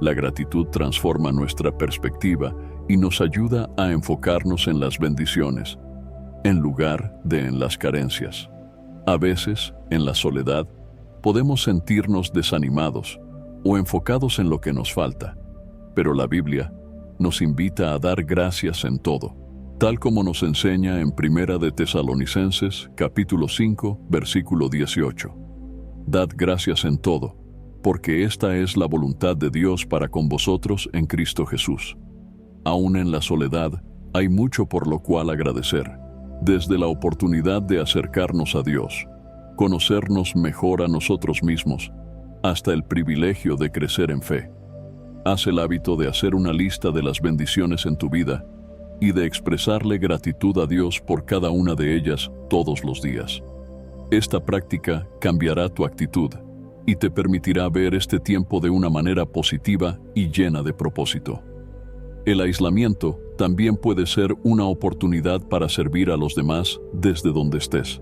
La gratitud transforma nuestra perspectiva y nos ayuda a enfocarnos en las bendiciones, en lugar de en las carencias. A veces, en la soledad, podemos sentirnos desanimados o enfocados en lo que nos falta, pero la Biblia nos invita a dar gracias en todo, tal como nos enseña en Primera de Tesalonicenses, capítulo 5, versículo 18. Dad gracias en todo, porque esta es la voluntad de Dios para con vosotros en Cristo Jesús. Aún en la soledad, hay mucho por lo cual agradecer, desde la oportunidad de acercarnos a Dios, conocernos mejor a nosotros mismos, hasta el privilegio de crecer en fe. Haz el hábito de hacer una lista de las bendiciones en tu vida y de expresarle gratitud a Dios por cada una de ellas todos los días. Esta práctica cambiará tu actitud y te permitirá ver este tiempo de una manera positiva y llena de propósito. El aislamiento también puede ser una oportunidad para servir a los demás desde donde estés.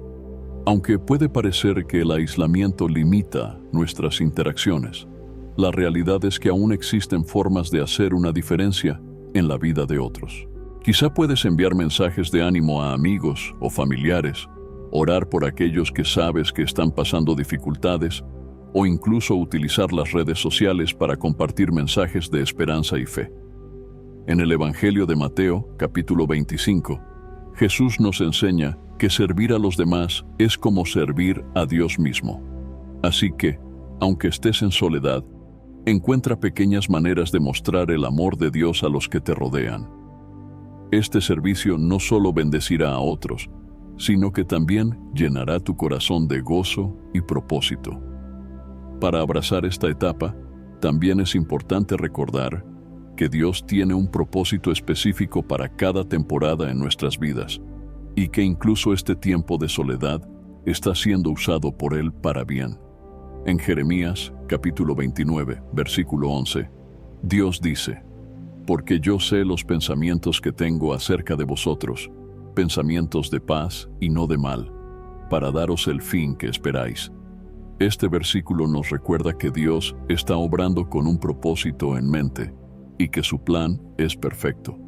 Aunque puede parecer que el aislamiento limita nuestras interacciones, la realidad es que aún existen formas de hacer una diferencia en la vida de otros. Quizá puedes enviar mensajes de ánimo a amigos o familiares, orar por aquellos que sabes que están pasando dificultades, o incluso utilizar las redes sociales para compartir mensajes de esperanza y fe. En el Evangelio de Mateo, capítulo 25, Jesús nos enseña que servir a los demás es como servir a Dios mismo. Así que, aunque estés en soledad, encuentra pequeñas maneras de mostrar el amor de Dios a los que te rodean. Este servicio no solo bendecirá a otros, sino que también llenará tu corazón de gozo y propósito. Para abrazar esta etapa, también es importante recordar que Dios tiene un propósito específico para cada temporada en nuestras vidas y que incluso este tiempo de soledad está siendo usado por Él para bien. En Jeremías, capítulo 29, versículo 11, Dios dice: «Porque yo sé los pensamientos que tengo acerca de vosotros, pensamientos de paz y no de mal, para daros el fin que esperáis». Este versículo nos recuerda que Dios está obrando con un propósito en mente y que su plan es perfecto.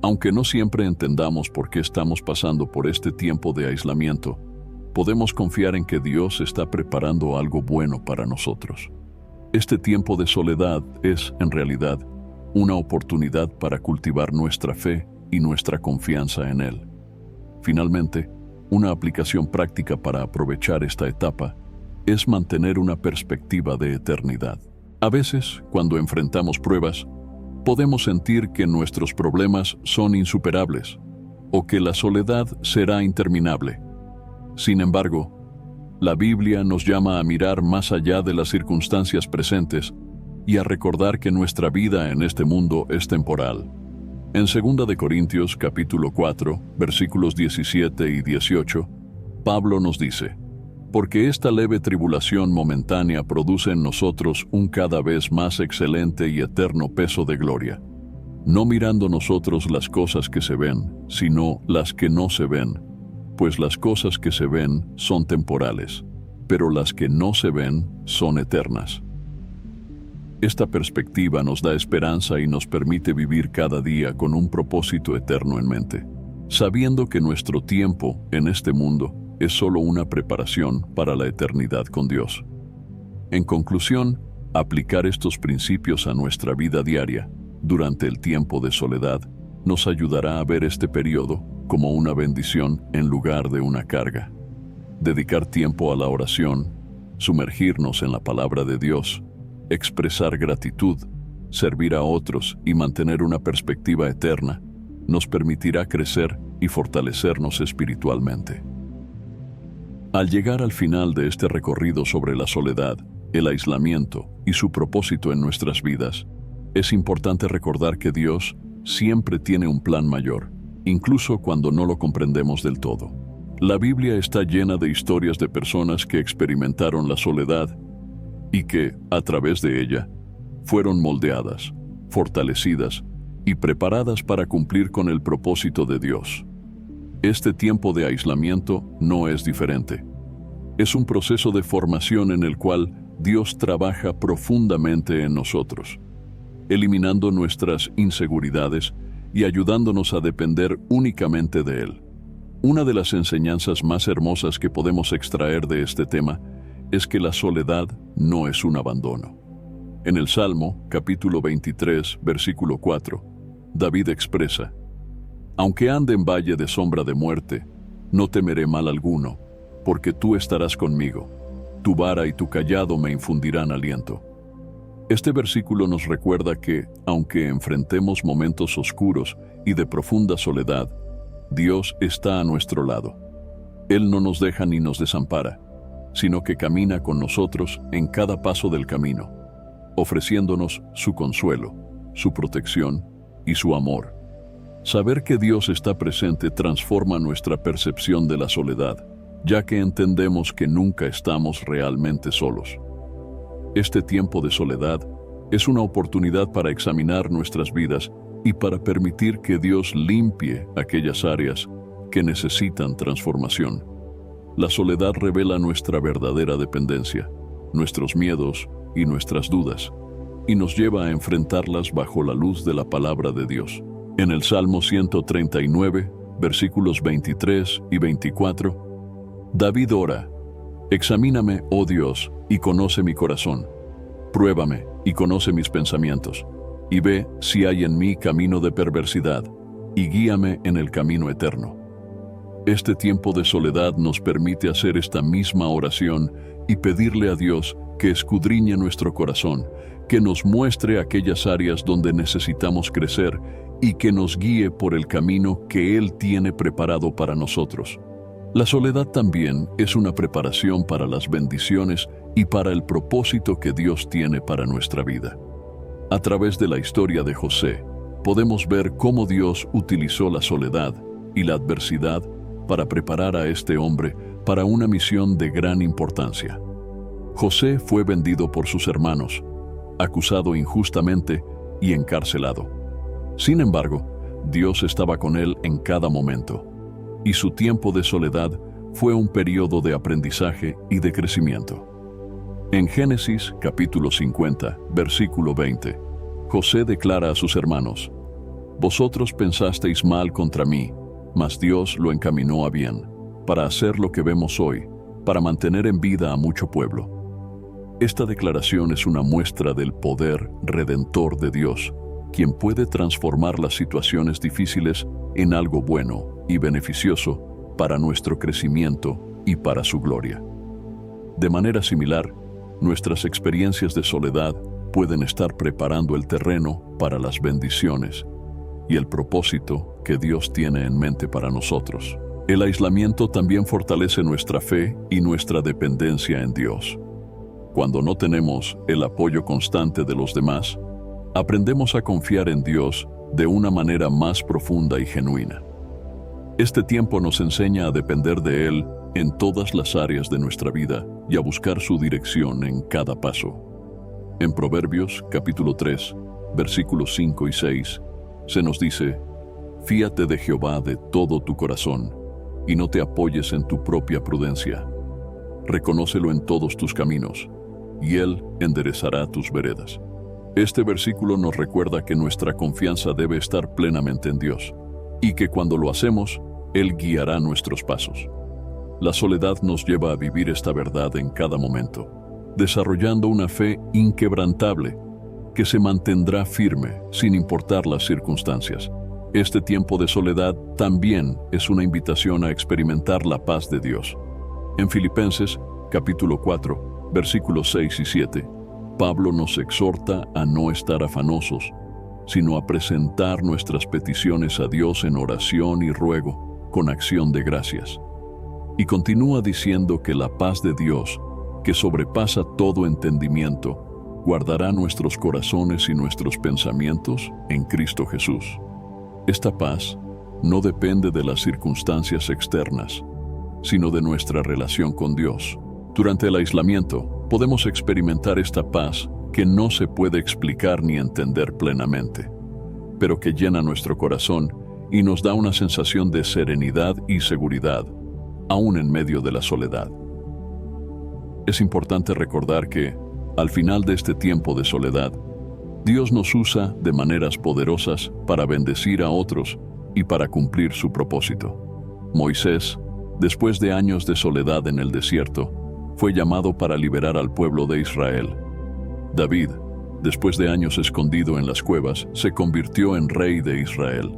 Aunque no siempre entendamos por qué estamos pasando por este tiempo de aislamiento, podemos confiar en que Dios está preparando algo bueno para nosotros. Este tiempo de soledad es, en realidad, una oportunidad para cultivar nuestra fe y nuestra confianza en Él. Finalmente, una aplicación práctica para aprovechar esta etapa es mantener una perspectiva de eternidad. A veces, cuando enfrentamos pruebas, podemos sentir que nuestros problemas son insuperables o que la soledad será interminable. Sin embargo, la Biblia nos llama a mirar más allá de las circunstancias presentes y a recordar que nuestra vida en este mundo es temporal. En 2 de Corintios capítulo 4, versículos 17 y 18, Pablo nos dice: porque esta leve tribulación momentánea produce en nosotros un cada vez más excelente y eterno peso de gloria, no mirando nosotros las cosas que se ven, sino las que no se ven, pues las cosas que se ven son temporales, pero las que no se ven son eternas. Esta perspectiva nos da esperanza y nos permite vivir cada día con un propósito eterno en mente, sabiendo que nuestro tiempo en este mundo es solo una preparación para la eternidad con Dios. En conclusión, aplicar estos principios a nuestra vida diaria durante el tiempo de soledad nos ayudará a ver este periodo como una bendición en lugar de una carga. Dedicar tiempo a la oración, sumergirnos en la palabra de Dios, expresar gratitud, servir a otros y mantener una perspectiva eterna nos permitirá crecer y fortalecernos espiritualmente. Al llegar al final de este recorrido sobre la soledad, el aislamiento y su propósito en nuestras vidas, es importante recordar que Dios siempre tiene un plan mayor, incluso cuando no lo comprendemos del todo. La Biblia está llena de historias de personas que experimentaron la soledad y que, a través de ella, fueron moldeadas, fortalecidas y preparadas para cumplir con el propósito de Dios. Este tiempo de aislamiento no es diferente. Es un proceso de formación en el cual Dios trabaja profundamente en nosotros, eliminando nuestras inseguridades y ayudándonos a depender únicamente de Él. Una de las enseñanzas más hermosas que podemos extraer de este tema es que la soledad no es un abandono. En el Salmo, capítulo 23, versículo 4, David expresa: aunque ande en valle de sombra de muerte, no temeré mal alguno, porque tú estarás conmigo. Tu vara y tu cayado me infundirán aliento. Este versículo nos recuerda que, aunque enfrentemos momentos oscuros y de profunda soledad, Dios está a nuestro lado. Él no nos deja ni nos desampara, sino que camina con nosotros en cada paso del camino, ofreciéndonos su consuelo, su protección y su amor. Saber que Dios está presente transforma nuestra percepción de la soledad, ya que entendemos que nunca estamos realmente solos. Este tiempo de soledad es una oportunidad para examinar nuestras vidas y para permitir que Dios limpie aquellas áreas que necesitan transformación. La soledad revela nuestra verdadera dependencia, nuestros miedos y nuestras dudas, y nos lleva a enfrentarlas bajo la luz de la palabra de Dios. En el Salmo 139, versículos 23 y 24, David ora: examíname, oh Dios, y conoce mi corazón. Pruébame y conoce mis pensamientos, y ve si hay en mí camino de perversidad, y guíame en el camino eterno. Este tiempo de soledad nos permite hacer esta misma oración y pedirle a Dios que escudriñe nuestro corazón, que nos muestre aquellas áreas donde necesitamos crecer y que nos guíe por el camino que Él tiene preparado para nosotros. La soledad también es una preparación para las bendiciones y para el propósito que Dios tiene para nuestra vida. A través de la historia de José, podemos ver cómo Dios utilizó la soledad y la adversidad para preparar a este hombre para una misión de gran importancia. José fue vendido por sus hermanos, acusado injustamente y encarcelado. Sin embargo, Dios estaba con él en cada momento, y su tiempo de soledad fue un periodo de aprendizaje y de crecimiento. En Génesis capítulo 50, versículo 20, José declara a sus hermanos: vosotros pensasteis mal contra mí, mas Dios lo encaminó a bien, para hacer lo que vemos hoy, para mantener en vida a mucho pueblo. Esta declaración es una muestra del poder redentor de Dios, quien puede transformar las situaciones difíciles en algo bueno y beneficioso para nuestro crecimiento y para su gloria. De manera similar, nuestras experiencias de soledad pueden estar preparando el terreno para las bendiciones y el propósito que Dios tiene en mente para nosotros. El aislamiento también fortalece nuestra fe y nuestra dependencia en Dios. Cuando no tenemos el apoyo constante de los demás, aprendemos a confiar en Dios de una manera más profunda y genuina. Este tiempo nos enseña a depender de Él en todas las áreas de nuestra vida y a buscar su dirección en cada paso. En Proverbios capítulo 3, versículos 5 y 6, se nos dice: «Fíate de Jehová de todo tu corazón, y no te apoyes en tu propia prudencia. Reconócelo en todos tus caminos, y Él enderezará tus veredas». Este versículo nos recuerda que nuestra confianza debe estar plenamente en Dios, y que cuando lo hacemos, Él guiará nuestros pasos. La soledad nos lleva a vivir esta verdad en cada momento, desarrollando una fe inquebrantable que se mantendrá firme sin importar las circunstancias. Este tiempo de soledad también es una invitación a experimentar la paz de Dios. En Filipenses, capítulo 4, versículos 6 y 7, Pablo nos exhorta a no estar afanosos, sino a presentar nuestras peticiones a Dios en oración y ruego, con acción de gracias. Y continúa diciendo que la paz de Dios, que sobrepasa todo entendimiento, guardará nuestros corazones y nuestros pensamientos en Cristo Jesús. Esta paz no depende de las circunstancias externas, sino de nuestra relación con Dios. Durante el aislamiento, podemos experimentar esta paz que no se puede explicar ni entender plenamente, pero que llena nuestro corazón y nos da una sensación de serenidad y seguridad, aún en medio de la soledad. Es importante recordar que, al final de este tiempo de soledad, Dios nos usa de maneras poderosas para bendecir a otros y para cumplir su propósito. Moisés, después de años de soledad en el desierto, fue llamado para liberar al pueblo de Israel. David, después de años escondido en las cuevas, se convirtió en rey de Israel.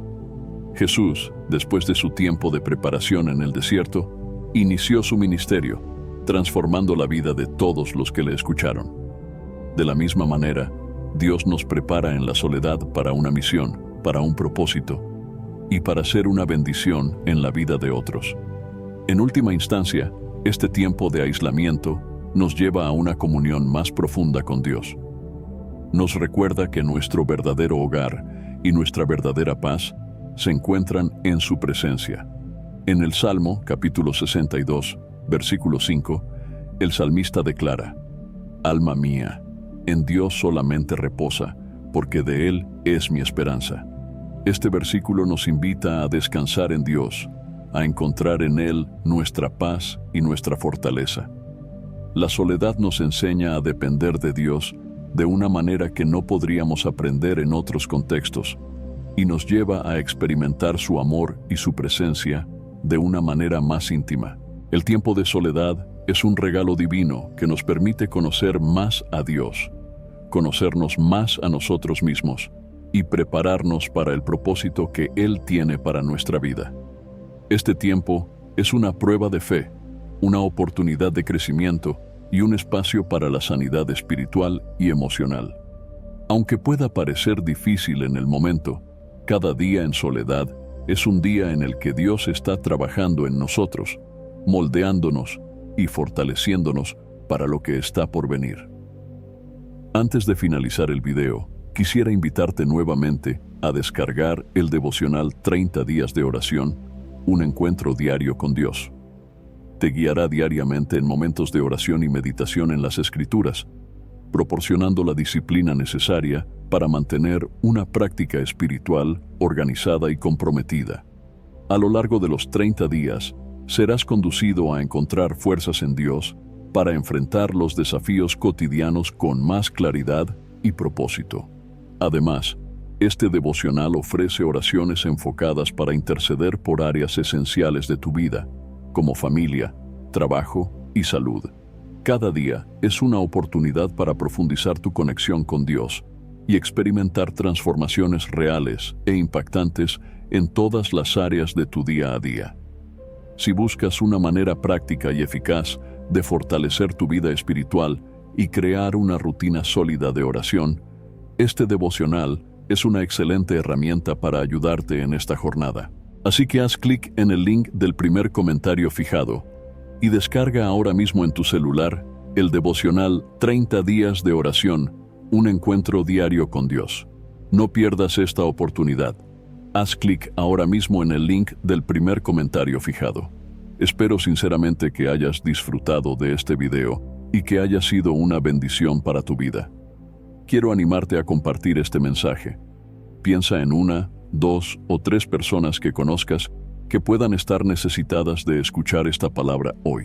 Jesús, después de su tiempo de preparación en el desierto, inició su ministerio, transformando la vida de todos los que le escucharon. De la misma manera, Dios nos prepara en la soledad para una misión, para un propósito, y para ser una bendición en la vida de otros. En última instancia, este tiempo de aislamiento nos lleva a una comunión más profunda con Dios. Nos recuerda que nuestro verdadero hogar y nuestra verdadera paz se encuentran en su presencia. En el Salmo, capítulo 62, versículo 5, el salmista declara: «Alma mía, en Dios solamente reposa, porque de Él es mi esperanza». Este versículo nos invita a descansar en Dios, a encontrar en Él nuestra paz y nuestra fortaleza. La soledad nos enseña a depender de Dios de una manera que no podríamos aprender en otros contextos, y nos lleva a experimentar su amor y su presencia de una manera más íntima. El tiempo de soledad es un regalo divino que nos permite conocer más a Dios, conocernos más a nosotros mismos y prepararnos para el propósito que Él tiene para nuestra vida. Este tiempo es una prueba de fe, una oportunidad de crecimiento y un espacio para la sanidad espiritual y emocional. Aunque pueda parecer difícil en el momento, cada día en soledad es un día en el que Dios está trabajando en nosotros, moldeándonos y fortaleciéndonos para lo que está por venir. Antes de finalizar el video, quisiera invitarte nuevamente a descargar el devocional 30 días de oración, un encuentro diario con Dios. Te guiará diariamente en momentos de oración y meditación en las Escrituras, proporcionando la disciplina necesaria para mantener una práctica espiritual organizada y comprometida. A lo largo de los 30 días, serás conducido a encontrar fuerzas en Dios para enfrentar los desafíos cotidianos con más claridad y propósito. Además, este devocional ofrece oraciones enfocadas para interceder por áreas esenciales de tu vida, como familia, trabajo y salud. Cada día es una oportunidad para profundizar tu conexión con Dios y experimentar transformaciones reales e impactantes en todas las áreas de tu día a día. Si buscas una manera práctica y eficaz de fortalecer tu vida espiritual y crear una rutina sólida de oración, este devocional es una excelente herramienta para ayudarte en esta jornada. Así que haz clic en el link del primer comentario fijado y descarga ahora mismo en tu celular el devocional 30 días de oración, un encuentro diario con Dios. No pierdas esta oportunidad. Haz clic ahora mismo en el link del primer comentario fijado. Espero sinceramente que hayas disfrutado de este video y que haya sido una bendición para tu vida. Quiero animarte a compartir este mensaje. Piensa en 1, 2 o 3 personas que conozcas que puedan estar necesitadas de escuchar esta palabra hoy.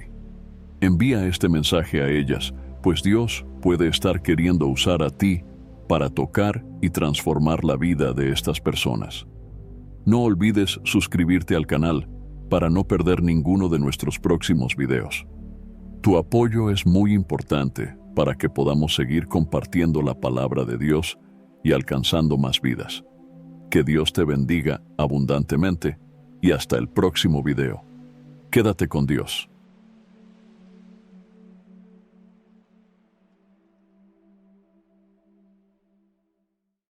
Envía este mensaje a ellas, pues Dios puede estar queriendo usar a ti para tocar y transformar la vida de estas personas. No olvides suscribirte al canal para no perder ninguno de nuestros próximos videos. Tu apoyo es muy importante para que podamos seguir compartiendo la palabra de Dios y alcanzando más vidas. Que Dios te bendiga abundantemente y hasta el próximo video. Quédate con Dios.